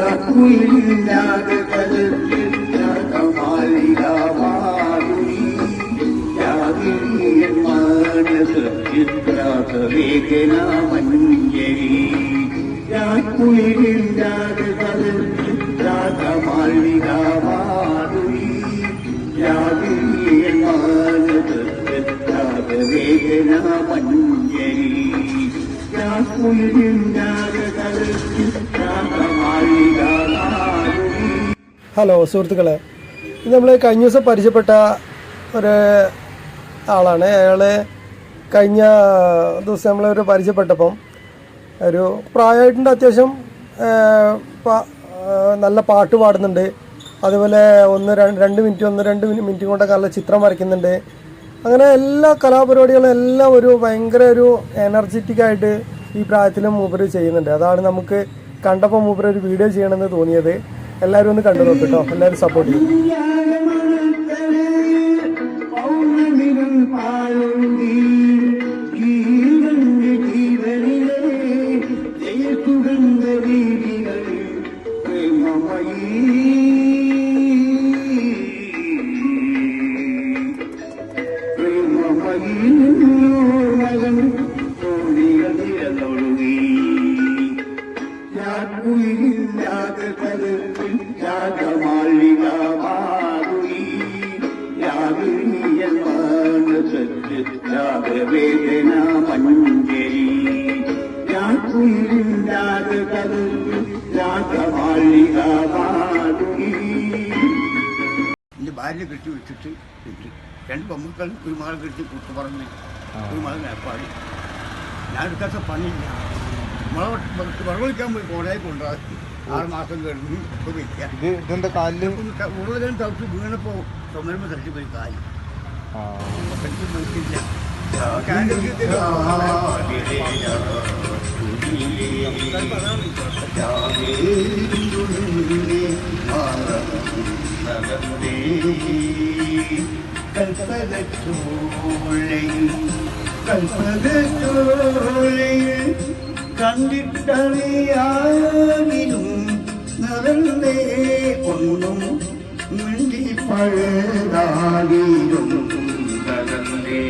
കുയിലില്ലാതെ കമാലികാമാരുണി യാഗിനിയൻ മാനസചിത്രാസവേദന മഞ്ജരി കുയിലില്ലാതെ കമാലികാമാരുണി യാഗിനിയൻ മാനസചിത്രാസവേദന മഞ്ജരി hello സുഹൃത്തുക്കളെ, ഇത് നമ്മൾ കഴിഞ്ഞ ദിവസം പരിചയപ്പെട്ട ഒരു ആളാണ്. അയാൾ കഴിഞ്ഞ ദിവസം നമ്മളൊരു പരിചയപ്പെട്ടപ്പം ഒരു പ്രായമായിട്ടുണ്ട്, അത്യാവശ്യം നല്ല പാട്ട് പാടുന്നുണ്ട്, അതുപോലെ രണ്ട് മിനിറ്റ് കൊണ്ടൊക്കെ നല്ല ചിത്രം വരയ്ക്കുന്നുണ്ട്. അങ്ങനെ എല്ലാ കലാപരിപാടികളും എല്ലാം ഒരു ഭയങ്കര ഒരു എനർജറ്റിക്കായിട്ട് ഈ പ്രായത്തിലും മൂപ്പര് ചെയ്യുന്നുണ്ട്. അതാണ് നമുക്ക് കണ്ടപ്പോൾ മൂപ്പര് ഒരു വീഡിയോ ചെയ്യണമെന്ന് തോന്നിയത്. എല്ലാവരും ഒന്ന് കണ്ടു നോക്ക് കേട്ടോ, എല്ലാവരും സപ്പോർട്ട് ചെയ്യും. വേദന മഞ്ജരി എന്റെ ഭാര്യ കെട്ടി വെച്ചിട്ട് രണ്ട് പെമ്മക്കൾ ഒരു മകൾ കെട്ടി കുത്തുപറമ്പ് ഒരു മകൾ നേപ്പാടി. ഞാൻ എടുക്കാത്ത പണിയില്ല. വെള്ളമൊഴിക്കാൻ പോയി കോടതി കൊണ്ടുപോയി 6 മാസം കഴിഞ്ഞ് ഇപ്പോൾ വെക്കാം. കൂടുതലും തവിട്ട് വീണപ്പോൾ ചുമരുമ്പോൾ തട്ടി പോയി കാല് നോക്കില്ല. കണ്ടിട്ടറിയാനും നടന്നേ ഒന്നും മിണ്ടി പഴകാലും നടന്നേ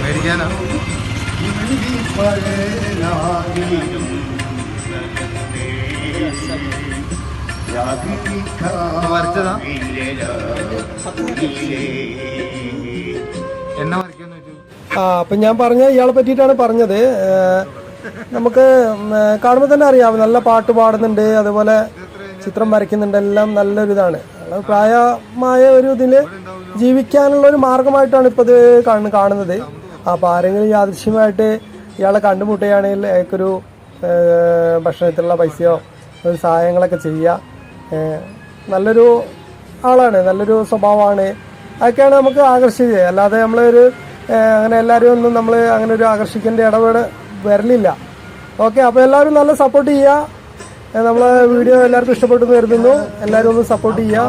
മേടിക്കാനാ വരച്ചതാ എന്നാ വരയ്ക്കാന്ന് വെച്ചു. അപ്പം ഞാൻ പറഞ്ഞ ഇയാളെ പറ്റിയിട്ടാണ് പറഞ്ഞത്. നമുക്ക് കാണുമ്പോൾ തന്നെ അറിയാം, നല്ല പാട്ട് പാടുന്നുണ്ട്, അതുപോലെ ചിത്രം വരയ്ക്കുന്നുണ്ട്, എല്ലാം നല്ലൊരിതാണ്. പ്രായമായ ഒരു ഇതിൽ ജീവിക്കാനുള്ള ഒരു മാർഗമായിട്ടാണ് ഇപ്പോൾ ഇത് കാണുന്നത്. അപ്പോൾ ആരെങ്കിലും യാദൃശ്യമായിട്ട് ഇയാളെ കണ്ടുമുട്ടുകയാണെങ്കിൽ അയാൾക്കൊരു ഭക്ഷണത്തിലുള്ള പൈസയോ ഒരു സഹായങ്ങളൊക്കെ ചെയ്യുക. നല്ലൊരു ആളാണ്, നല്ലൊരു സ്വഭാവമാണ്. അതൊക്കെയാണ് നമുക്ക് ആകർഷിച്ചത്. അല്ലാതെ നമ്മളൊരു അങ്ങനെ എല്ലാവരും ഒന്നും നമ്മൾ അങ്ങനെ ഒരു ആകർഷിക്കേണ്ട ഇടപെടൽ വരലില്ല. ഓക്കെ, അപ്പോൾ എല്ലാവരും നല്ല സപ്പോർട്ട് ചെയ്യുക. നമ്മളെ വീഡിയോ എല്ലാവർക്കും ഇഷ്ടപ്പെട്ടു കരുതുന്നു. എല്ലാവരും ഒന്ന് സപ്പോർട്ട് ചെയ്യുക.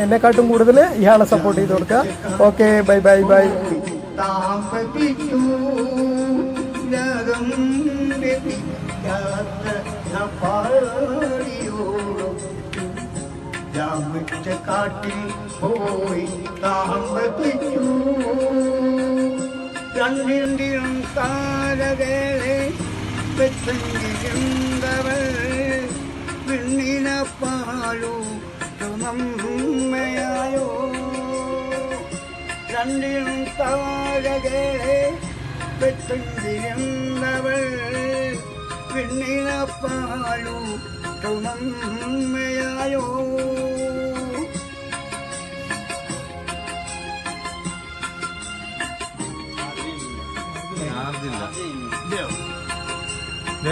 എന്നെക്കാട്ടും കൂടുതൽ ഇയാളെ സപ്പോർട്ട് ചെയ്ത് കൊടുക്കുക. Okay, bye bye bye. കാട്ടിൽ പോയി താമസിച്ചു രണ്ടിനും താരകളെ പെട്ടെങ്കിരുന്നവൾ പെണ്ണിന പാലു തുമമ്മയായോ രണ്ടിനും താരകളെ പെട്ടെങ്കിരുന്നവൾ പെണ്ണിന പാലു തുമമ്മയായോ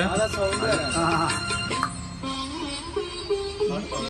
ാ